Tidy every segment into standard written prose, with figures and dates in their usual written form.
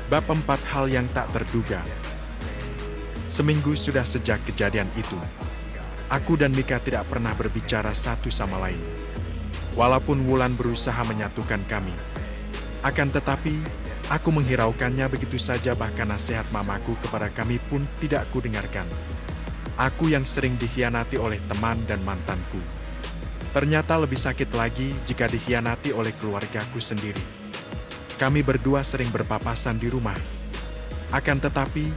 Bab 4 Hal yang tak terduga. Seminggu sudah sejak kejadian itu. Aku dan Mika tidak pernah berbicara satu sama lain. Walaupun Wulan berusaha menyatukan kami. Akan tetapi, aku menghiraukannya begitu saja, bahkan nasihat mamaku kepada kami pun tidak kudengarkan. Aku yang sering dikhianati oleh teman dan mantanku. Ternyata lebih sakit lagi jika dikhianati oleh keluargaku sendiri. Kami berdua sering berpapasan di rumah. Akan tetapi,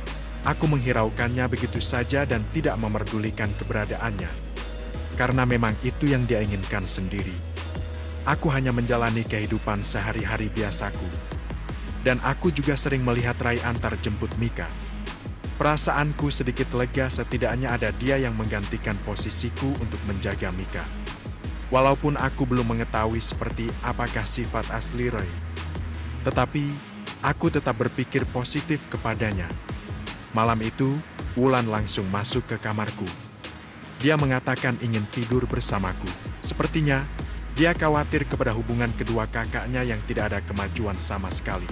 aku menghiraukannya begitu saja dan tidak memerdulikan keberadaannya. Karena memang itu yang dia inginkan sendiri. Aku hanya menjalani kehidupan sehari-hari biasaku. Dan aku juga sering melihat Rai antar jemput Mika. Perasaanku sedikit lega, setidaknya ada dia yang menggantikan posisiku untuk menjaga Mika. Walaupun aku belum mengetahui seperti apakah sifat asli Rai. Tetapi, aku tetap berpikir positif kepadanya. Malam itu, Wulan langsung masuk ke kamarku. Dia mengatakan ingin tidur bersamaku. Sepertinya, dia khawatir kepada hubungan kedua kakaknya yang tidak ada kemajuan sama sekali.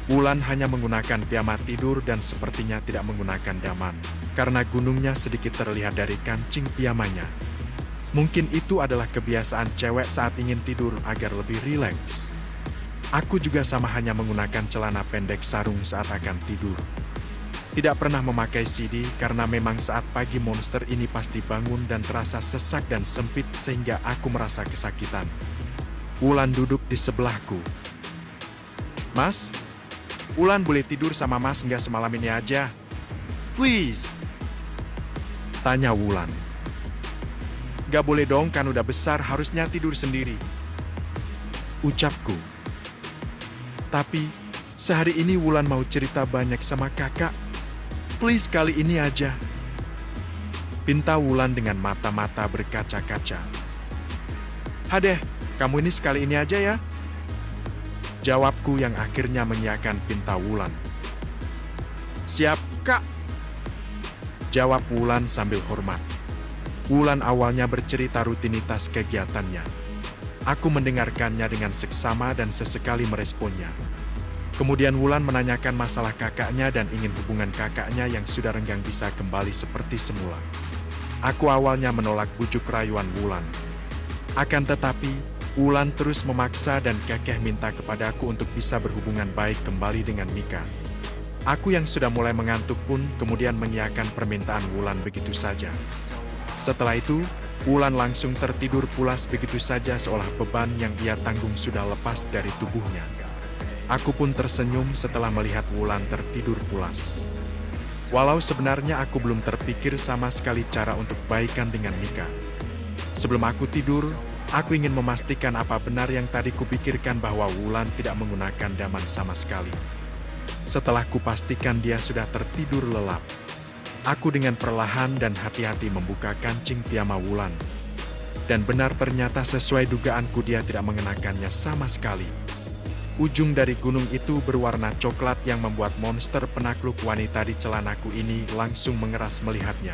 Wulan hanya menggunakan piyama tidur dan sepertinya tidak menggunakan daman, karena gunungnya sedikit terlihat dari kancing piyamanya. Mungkin itu adalah kebiasaan cewek saat ingin tidur agar lebih rileks. Aku juga sama, hanya menggunakan celana pendek sarung saat akan tidur. Tidak pernah memakai CD karena memang saat pagi monster ini pasti bangun dan terasa sesak dan sempit sehingga aku merasa kesakitan. Wulan duduk di sebelahku. "Mas, Wulan boleh tidur sama Mas nggak semalam ini aja? Please?" tanya Wulan. "Gak boleh dong, kan udah besar, harusnya tidur sendiri," ucapku. "Tapi, sehari ini Wulan mau cerita banyak sama kakak. Please kali ini aja," pinta Wulan dengan mata-mata berkaca-kaca. "Hadeh, kamu ini sekali ini aja ya," jawabku yang akhirnya mengiyakan pinta Wulan. "Siap, Kak," jawab Wulan sambil hormat. Wulan awalnya bercerita rutinitas kegiatannya. Aku mendengarkannya dengan seksama dan sesekali meresponnya. Kemudian Wulan menanyakan masalah kakaknya dan ingin hubungan kakaknya yang sudah renggang bisa kembali seperti semula. Aku awalnya menolak bujuk rayuan Wulan. Akan tetapi, Wulan terus memaksa dan kekeh minta kepadaku untuk bisa berhubungan baik kembali dengan Mika. Aku yang sudah mulai mengantuk pun kemudian mengiyakan permintaan Wulan begitu saja. Setelah itu, Wulan langsung tertidur pulas begitu saja, seolah beban yang ia tanggung sudah lepas dari tubuhnya. Aku pun tersenyum setelah melihat Wulan tertidur pulas. Walau sebenarnya aku belum terpikir sama sekali cara untuk baikan dengan Mika. Sebelum aku tidur, aku ingin memastikan apa benar yang tadi kupikirkan bahwa Wulan tidak menggunakan daman sama sekali. Setelah kupastikan dia sudah tertidur lelap, aku dengan perlahan dan hati-hati membuka kancing piyama Wulan. Dan benar, ternyata sesuai dugaanku, dia tidak mengenakannya sama sekali. Ujung dari gunung itu berwarna coklat yang membuat monster penakluk wanita di celanaku ini langsung mengeras melihatnya.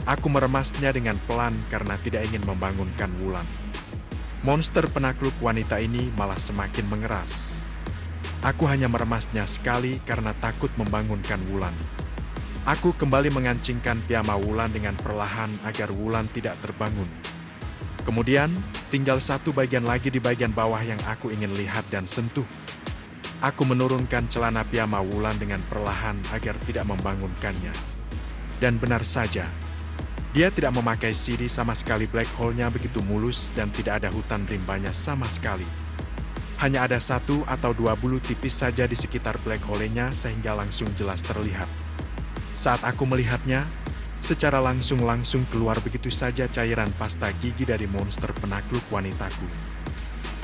Aku meremasnya dengan pelan karena tidak ingin membangunkan Wulan. Monster penakluk wanita ini malah semakin mengeras. Aku hanya meremasnya sekali karena takut membangunkan Wulan. Aku kembali mengancingkan piyama Wulan dengan perlahan agar Wulan tidak terbangun. Kemudian, tinggal satu bagian lagi di bagian bawah yang aku ingin lihat dan sentuh. Aku menurunkan celana piyama Wulan dengan perlahan agar tidak membangunkannya. Dan benar saja, dia tidak memakai CD sama sekali. Black hole-nya begitu mulus dan tidak ada hutan rimbanya sama sekali. Hanya ada 1 atau 2 bulu tipis saja di sekitar black hole-nya sehingga langsung jelas terlihat. Saat aku melihatnya, secara langsung keluar begitu saja cairan pasta gigi dari monster penakluk wanitaku.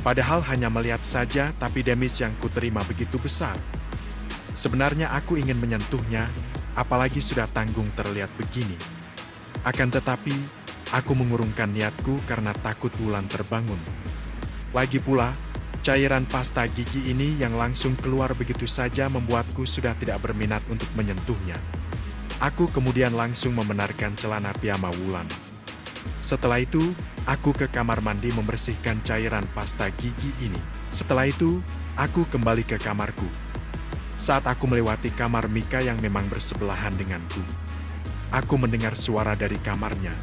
Padahal hanya melihat saja, tapi damage yang kuterima begitu besar. Sebenarnya aku ingin menyentuhnya, apalagi sudah tanggung terlihat begini. Akan tetapi, aku mengurungkan niatku karena takut Wulan terbangun. Lagi pula, cairan pasta gigi ini yang langsung keluar begitu saja membuatku sudah tidak berminat untuk menyentuhnya. Aku kemudian langsung membenarkan celana piyama Wulan. Setelah itu, aku ke kamar mandi membersihkan cairan pasta gigi ini. Setelah itu, aku kembali ke kamarku. Saat aku melewati kamar Mika yang memang bersebelahan denganku, aku mendengar suara dari kamarnya.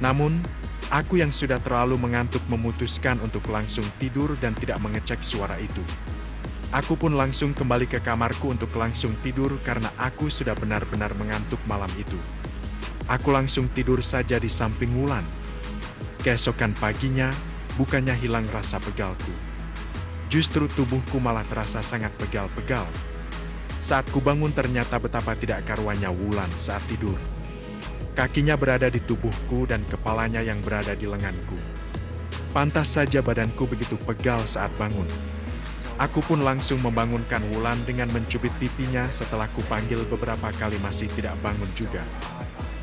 Namun, aku yang sudah terlalu mengantuk memutuskan untuk langsung tidur dan tidak mengecek suara itu. Aku pun langsung kembali ke kamarku untuk langsung tidur karena aku sudah benar-benar mengantuk malam itu. Aku langsung tidur saja di samping Wulan. Keesokan paginya, bukannya hilang rasa pegalku. Justru tubuhku malah terasa sangat pegal-pegal. Saat ku bangun ternyata betapa tidak karuannya Wulan saat tidur. Kakinya berada di tubuhku dan kepalanya yang berada di lenganku. Pantas saja badanku begitu pegal saat bangun. Aku pun langsung membangunkan Wulan dengan mencubit pipinya setelah ku panggil beberapa kali masih tidak bangun juga.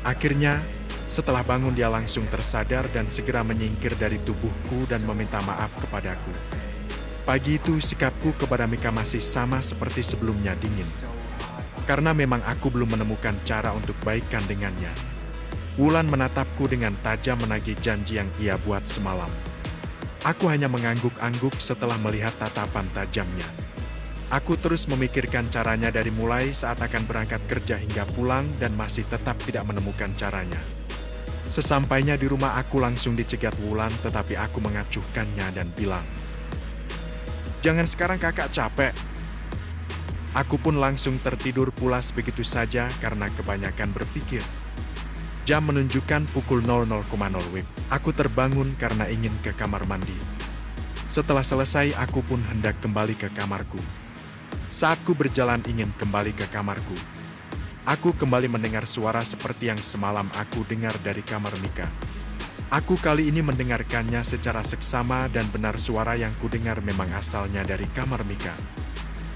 Akhirnya, setelah bangun dia langsung tersadar dan segera menyingkir dari tubuhku dan meminta maaf kepadaku. Pagi itu sikapku kepada Mika masih sama seperti sebelumnya, dingin. Karena memang aku belum menemukan cara untuk baikan dengannya. Wulan menatapku dengan tajam menagih janji yang ia buat semalam. Aku hanya mengangguk-angguk setelah melihat tatapan tajamnya. Aku terus memikirkan caranya dari mulai saat akan berangkat kerja hingga pulang dan masih tetap tidak menemukan caranya. Sesampainya di rumah aku langsung dicegat Wulan tetapi aku mengacuhkannya dan bilang, "Jangan sekarang kakak capek." Aku pun langsung tertidur pulas begitu saja karena kebanyakan berpikir. Jam menunjukkan pukul 00.00 WIB. Aku terbangun karena ingin ke kamar mandi. Setelah selesai aku pun hendak kembali ke kamarku. Saat ku berjalan ingin kembali ke kamarku, aku kembali mendengar suara seperti yang semalam aku dengar dari kamar Mika. Aku kali ini mendengarkannya secara seksama dan benar suara yang kudengar memang asalnya dari kamar Mika.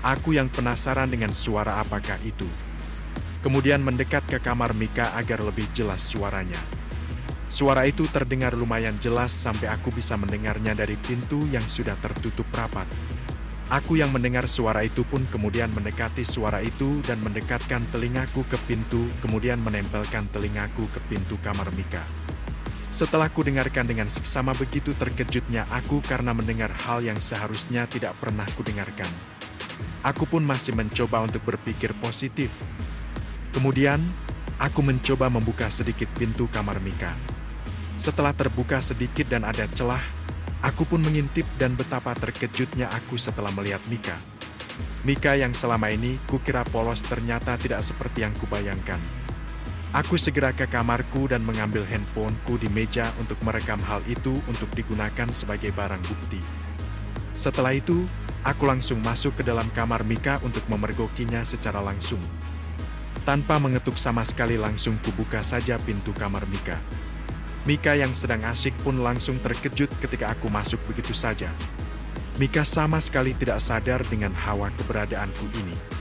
Aku yang penasaran dengan suara apakah itu. Kemudian mendekat ke kamar Mika agar lebih jelas suaranya. Suara itu terdengar lumayan jelas sampai aku bisa mendengarnya dari pintu yang sudah tertutup rapat. Aku yang mendengar suara itu pun kemudian mendekati suara itu dan mendekatkan telingaku ke pintu, kemudian menempelkan telingaku ke pintu kamar Mika. Setelah ku dengarkan dengan seksama begitu terkejutnya aku karena mendengar hal yang seharusnya tidak pernah kudengarkan. Aku pun masih mencoba untuk berpikir positif. Kemudian, aku mencoba membuka sedikit pintu kamar Mika. Setelah terbuka sedikit dan ada celah, aku pun mengintip dan betapa terkejutnya aku setelah melihat Mika. Mika yang selama ini kukira polos ternyata tidak seperti yang kubayangkan. Aku segera ke kamarku dan mengambil handphoneku di meja untuk merekam hal itu untuk digunakan sebagai barang bukti. Setelah itu, aku langsung masuk ke dalam kamar Mika untuk memergokinya secara langsung. Tanpa mengetuk sama sekali langsung kubuka saja pintu kamar Mika. Mika yang sedang asyik pun langsung terkejut ketika aku masuk begitu saja. Mika sama sekali tidak sadar dengan hawa keberadaanku ini.